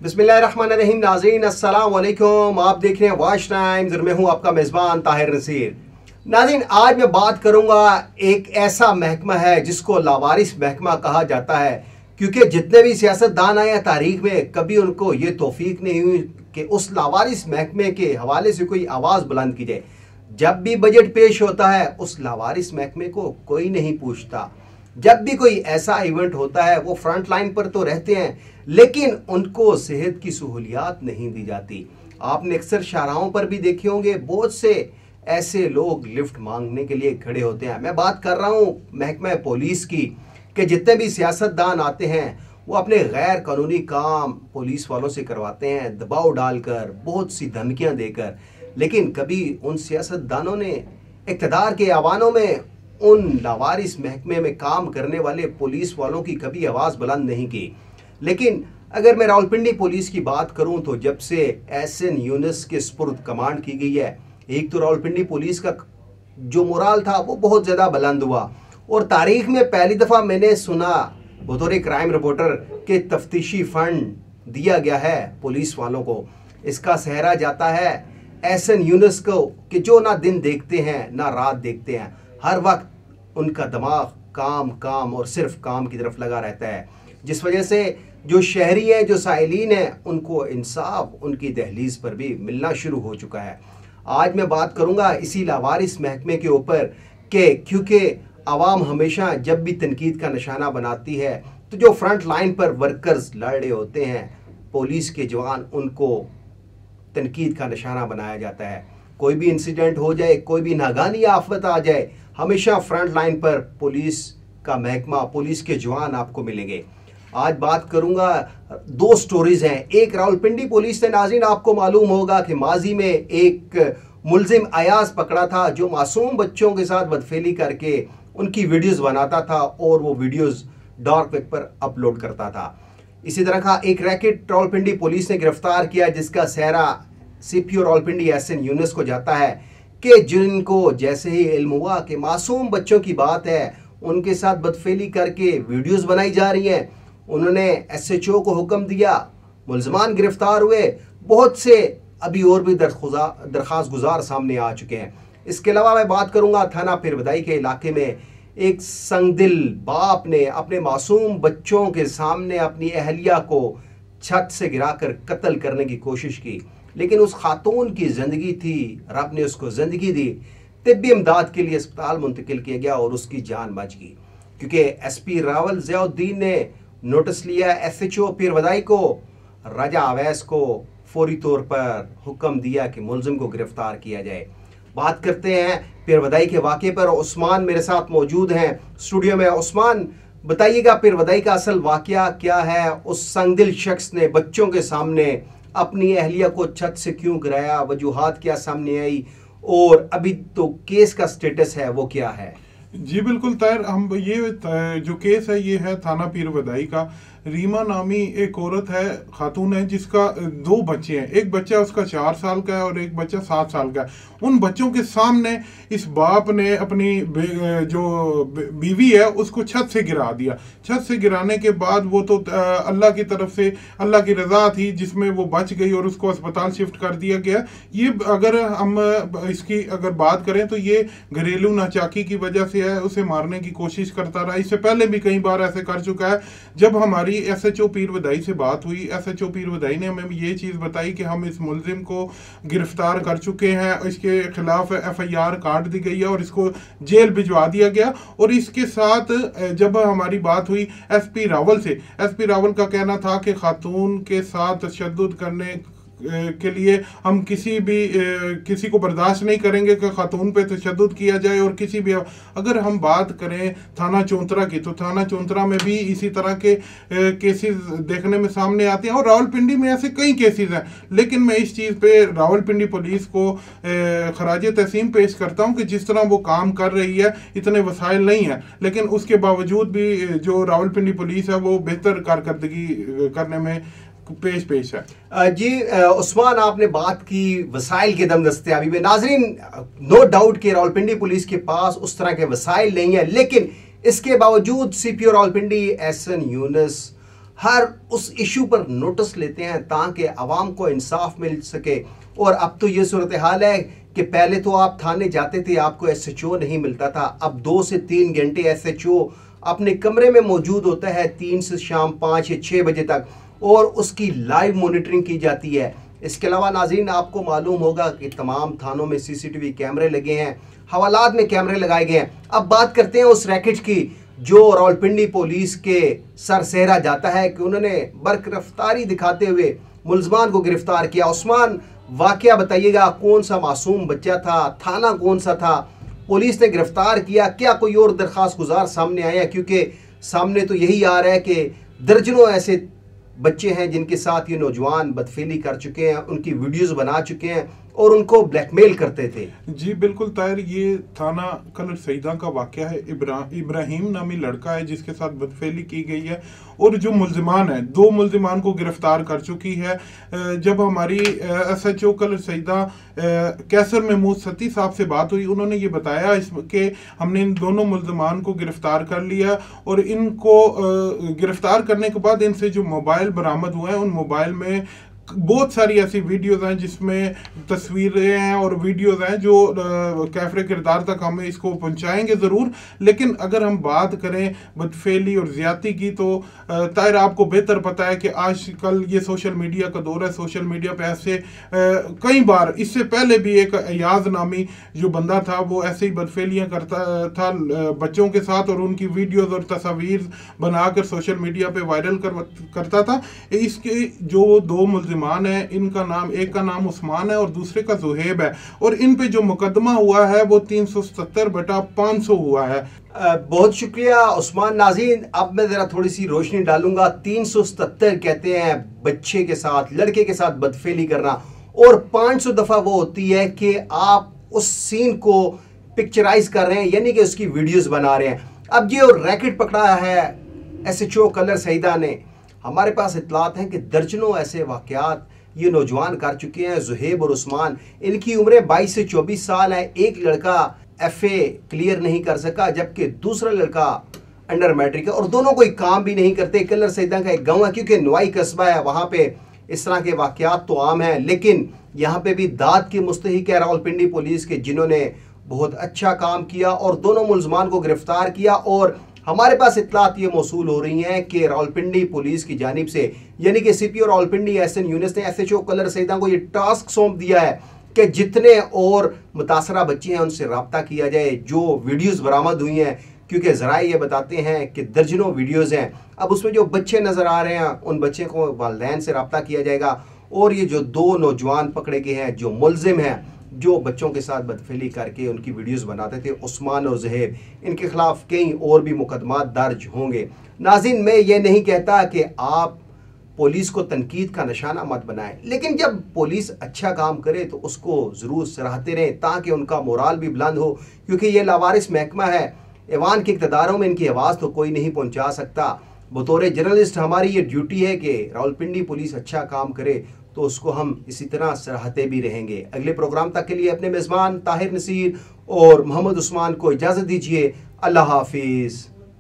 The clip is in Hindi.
बिस्मिल्लाहिर्रहमानिर्रहीम। नाज़रीन अस्सलाम वालेकुम। आप देख रहे हैं वॉच टाइम्स और मैं हूं आपका मेज़बान ताहिर नसीर। नाज़रीन, आज मैं बात करूंगा एक ऐसा महकमा है जिसको लावारिस महकमा कहा जाता है, क्योंकि जितने भी सियासतदान आए हैं तारीख में कभी उनको ये तौफीक नहीं हुई कि उस लावारिस महकमे के हवाले से कोई आवाज़ बुलंद की जाए। जब भी बजट पेश होता है उस लावारिस महकमे को कोई नहीं पूछता। जब भी कोई ऐसा इवेंट होता है वो फ्रंट लाइन पर तो रहते हैं, लेकिन उनको सेहत की सहूलियात नहीं दी जाती। आपने अक्सर शाहराहों पर भी देखे होंगे बहुत से ऐसे लोग लिफ्ट मांगने के लिए खड़े होते हैं। मैं बात कर रहा हूँ महकमा पुलिस की, कि जितने भी सियासतदान आते हैं वो अपने गैर कानूनी काम पुलिस वालों से करवाते हैं, दबाव डालकर, बहुत सी धमकियां देकर। लेकिन कभी उन सियासतदानों ने इक़्तिदार के आवानों में उन लावारिस महकमे में काम करने वाले पुलिस वालों की कभी आवाज़ बुलंद नहीं की। लेकिन अगर मैं रावलपिंडी पुलिस की बात करूं तो जब से एसएन यूनुस के सुपुर्द कमांड की गई है, एक तो रावलपिंडी पुलिस का जो मोराल था वो बहुत ज़्यादा बुलंद हुआ। और तारीख में पहली दफ़ा मैंने सुना बतौर क्राइम रिपोर्टर के तफ्तीशी फंड दिया गया है पुलिस वालों को। इसका सहरा जाता है एसएन यूनुस को, कि जो ना दिन देखते हैं ना रात देखते हैं, हर वक्त उनका दिमाग काम काम और सिर्फ काम की तरफ लगा रहता है, जिस वजह से जो शहरी हैं, जो साइलीन हैं, उनको इंसाफ उनकी दहलीज पर भी मिलना शुरू हो चुका है। आज मैं बात करूंगा इसी लावारिस महकमे के ऊपर कि क्योंकि आवाम हमेशा जब भी तनकीद का निशाना बनाती है तो जो फ्रंट लाइन पर वर्कर्स लड़ रहे होते हैं, पुलिस के जवान, उनको तनकीद का निशाना बनाया जाता है। कोई भी इंसिडेंट हो जाए, कोई भी नागानी आफत आ जाए, हमेशा फ्रंट लाइन पर पुलिस का महकमा, पुलिस के जवान आपको मिलेंगे। आज बात करूंगा, दो स्टोरीज हैं। एक रावलपिंडी पुलिस ने, नाज़रीन आपको मालूम होगा कि माजी में एक मुलजिम अयाज पकड़ा था जो मासूम बच्चों के साथ बदफेली करके उनकी वीडियोस बनाता था और वो वीडियोस डार्क वेब पर अपलोड करता था। इसी तरह का एक रैकेट रावलपिंडी पुलिस ने गिरफ्तार किया जिसका सहरा सीपीओ रावलपिंडी एसएन यूनुस को जाता है, कि जिनको जैसे ही इल्म हुआ कि मासूम बच्चों की बात है, उनके साथ बदफेली करके वीडियोस बनाई जा रही हैं, उन्होंने एसएचओ को हुक्म दिया, मुलजमान गिरफ्तार हुए। बहुत से अभी और भी दरख्वास्त गुजार सामने आ चुके हैं। इसके अलावा मैं बात करूंगा थाना पीरबदाई के इलाके में एक संगदिल बाप ने अपने मासूम बच्चों के सामने अपनी अहलिया को छत से गिराकर कत्ल करने की कोशिश की, लेकिन उस खातून की ज़िंदगी थी, रब ने उसको ज़िंदगी दी, तिब्बी इमदाद के लिए अस्पताल मुंतकिल किया गया और उसकी जान बच गई। क्योंकि एसपी रावल ज़ियाउद्दीन ने नोटिस लिया एसएचओ पीरबदाई को, राजा अवैस को फौरी तौर पर हुक्म दिया कि मुलजिम को गिरफ्तार किया जाए। बात करते हैं पीरबदाई के वाक़े पर। उस्मान मेरे साथ मौजूद हैं स्टूडियो में। उस्मान, बताइएगा पीरबदाई का असल वाक़या क्या है? उस संगदिल शख्स ने बच्चों के सामने अपनी अहलिया को छत से क्यों गिराया, वजूहात क्या सामने आई, और अभी तो केस का स्टेटस है वो क्या है? जी बिल्कुल ताहिर, हम ये जो केस है ये है थाना पीरबदाई का। रीमा नामी एक औरत है, खातून है, जिसका दो बच्चे हैं। एक बच्चा उसका 4 साल का है और एक बच्चा 7 साल का है। उन बच्चों के सामने इस बाप ने अपनी जो बीवी है उसको छत से गिरा दिया। छत से गिराने के बाद वो तो अल्लाह की तरफ से, अल्लाह की रजा थी जिसमें वो बच गई और उसको अस्पताल शिफ्ट कर दिया गया। ये अगर हम इसकी अगर बात करें तो ये घरेलू नाचाकी की वजह से है, उसे मारने की कोशिश करता रहा। इससे पहले भी कई बार ऐसे कर चुका है। जब हमारी एसएचओ पीरबदाई से बात हुई, एसएचओ पीरबदाई ने हमें ये चीज बताई कि हम इस मुलजिम को गिरफ्तार कर चुके हैं, इसके खिलाफ एफआईआर काट दी गई है और इसको जेल भिजवा दिया गया। और इसके साथ जब हमारी बात हुई एसपी रावल से, एसपी रावल का कहना था कि खातून के साथ तशद्दुद करने के लिए हम किसी को बर्दाश्त नहीं करेंगे कि खातून पे तशद्दुद किया जाए। और किसी भी, अगर हम बात करें थाना चौंतरा की, तो थाना चौंतरा में भी इसी तरह के केसेस देखने में सामने आते हैं और रावलपिंडी में ऐसे कई केसेस हैं। लेकिन मैं इस चीज़ पे रावलपिंडी पुलिस को खराज तहसीन पेश करता हूँ कि जिस तरह वो काम कर रही है, इतने वसाइल नहीं है, लेकिन उसके बावजूद भी जो रावलपिंडी पुलिस है वो बेहतर कारकर्दगी करने में पेश है। जी उस्मान, आपने बात की वसाइल के दम दस्तयाबी में। नाजरीन, नो डाउट कि रावलपिंडी पुलिस के पास उस तरह के वसाइल नहीं है, लेकिन इसके बावजूद सीपीओ रावलपिंडी एसएन यूनुस हर उस इशू पर नोटिस लेते हैं ताकि आवाम को इंसाफ मिल सके। और अब तो ये सूरत हाल है कि पहले तो आप थाने जाते थे, आपको SHO नहीं मिलता था। अब 2 से 3 घंटे SHO अपने कमरे में मौजूद होता है 3 से शाम 5 या 6 बजे तक, और उसकी लाइव मॉनिटरिंग की जाती है। इसके अलावा नाज़रीन, आपको मालूम होगा कि तमाम थानों में CCTV कैमरे लगे हैं, हवालात में कैमरे लगाए गए हैं। अब बात करते हैं उस रैकेट की जो रावलपिंडी पुलिस के सर सहरा जाता है कि उन्होंने बरकरफ्तारी दिखाते हुए मुलजमान को गिरफ्तार किया। उस्मान, वाकया बताइएगा, कौन सा मासूम बच्चा था, थाना कौन सा था, पुलिस ने गिरफ्तार किया, क्या कोई और दरखास्त गुजार सामने आया? क्योंकि सामने तो यही आ रहा है कि दर्जनों ऐसे बच्चे हैं जिनके साथ ये नौजवान बदफेली कर चुके हैं, उनकी वीडियोस बना चुके हैं और उनको ब्लैकमेल करते थे। जी बिल्कुल ताहिर, ये थाना कलर सईदा का वाकया है। इब्राहिम नामी लड़का है जिसके साथ बदफेली की गई है, और जो मुलजिमान है, 2 मुलजिमान को गिरफ्तार कर चुकी है। जब हमारी SHO कलर सईदा कैसर महमूद सती साहब से बात हुई, उन्होंने ये बताया कि हमने इन दोनों मुलजिमान को गिरफ्तार कर लिया, और इनको गिरफ्तार करने के बाद इनसे जो मोबाइल बरामद हुए हैं, उन मोबाइल में बहुत सारी ऐसी वीडियोस हैं जिसमें तस्वीरें हैं और वीडियोस हैं जो कैफरे किरदार तक हमें इसको पहुंचाएंगे ज़रूर। लेकिन अगर हम बात करें बदफेली और ज़्यादती की, तो ताहिर आपको बेहतर पता है कि आजकल ये सोशल मीडिया का दौर है। सोशल मीडिया पे ऐसे कई बार, इससे पहले भी एक अयाज नामी जो बंदा था वो ऐसे ही बदफेलियाँ करता था बच्चों के साथ, और उनकी वीडियोस और तस्वीर बनाकर सोशल मीडिया पे वायरल करता था। इसके जो 2 मुलजिमान है, इनका नाम, एक का नाम उस्मान है और दूसरे का जुहेब है, और इन पे जो मुकदमा हुआ है वो 370/500 हुआ है। बहुत शुक्रिया उस्मान। नाज़रीन, अब मैं जरा थोड़ी सी रोशनी डालूंगा। 377 कहते हैं बच्चे के साथ, लड़के के सात बदफेली करना, और 500 दफा वो होती है कि आप उस सीन को पिक्चराइज कर रहे हैं, यानी कि उसकी वीडियोस बना रहे हैं। अब ये रैकेट पकड़ा है SHO कलर सईदा ने। हमारे पास इतलात हैं कि दर्जनों ऐसे वाकयात ये नौजवान कर चुके हैं। जुहेब और उस्मान, इनकी उम्रें 22 से 24 साल है। एक लड़का FA क्लियर नहीं कर सका, जबकि दूसरा लड़का अंडर मैट्रिक है, और दोनों कोई काम भी नहीं करते। कलर सईदा का एक गांव है, क्योंकि नवाई कस्बा है, वहां पे इस तरह के वाकयात तो आम हैं, लेकिन यहाँ पे भी दाद के मुस्तहिक है रावलपिंडी पुलिस के, जिन्होंने बहुत अच्छा काम किया और दोनों मुलजमान को गिरफ्तार किया। और हमारे पास इतलात ये मौसूल हो रही हैं कि रावलपिंडी पुलिस की जानिब से, यानी कि CPO रावलपिंडी SN यूनिस ने SHO कलर सईदा को ये टास्क सौंप दिया है कि जितने और मुतासरा बच्चे हैं उनसे रब्ता किया जाए, जो वीडियोस बरामद हुई हैं, क्योंकि ज़राए ये बताते हैं कि दर्जनों वीडियोस हैं। अब उसमें जो बच्चे नज़र आ रहे हैं, उन बच्चे को वालिदैन से रब्ता किया जाएगा। और ये जो 2 नौजवान पकड़े गए हैं, जो मुलजिम हैं, जो बच्चों के साथ बदफेली करके उनकी वीडियोस बनाते थे, उस्मान और ज़हेब, इनके खिलाफ कई और भी मुकदमा दर्ज होंगे। नाज़रीन, मैं ये नहीं कहता कि आप पुलिस को तनकीद का निशाना मत बनाएं, लेकिन जब पुलिस अच्छा काम करे तो उसको ज़रूर सराहते रहें ताकि उनका मोराल भी बुलंद हो, क्योंकि ये लावारिस महकमा है। ऐवान के इक़्तिदारों में इनकी आवाज़ तो कोई नहीं पहुँचा सकता। बतौर जर्नलिस्ट हमारी ये ड्यूटी है कि रावलपिंडी पुलिस अच्छा काम करे, तो उसको हम इसी तरह सराहते भी रहेंगे। अगले प्रोग्राम तक के लिए अपने मेज़बान ताहिर नसीर और मोहम्मद उस्मान को इजाज़त दीजिए। अल्लाह हाफिज़।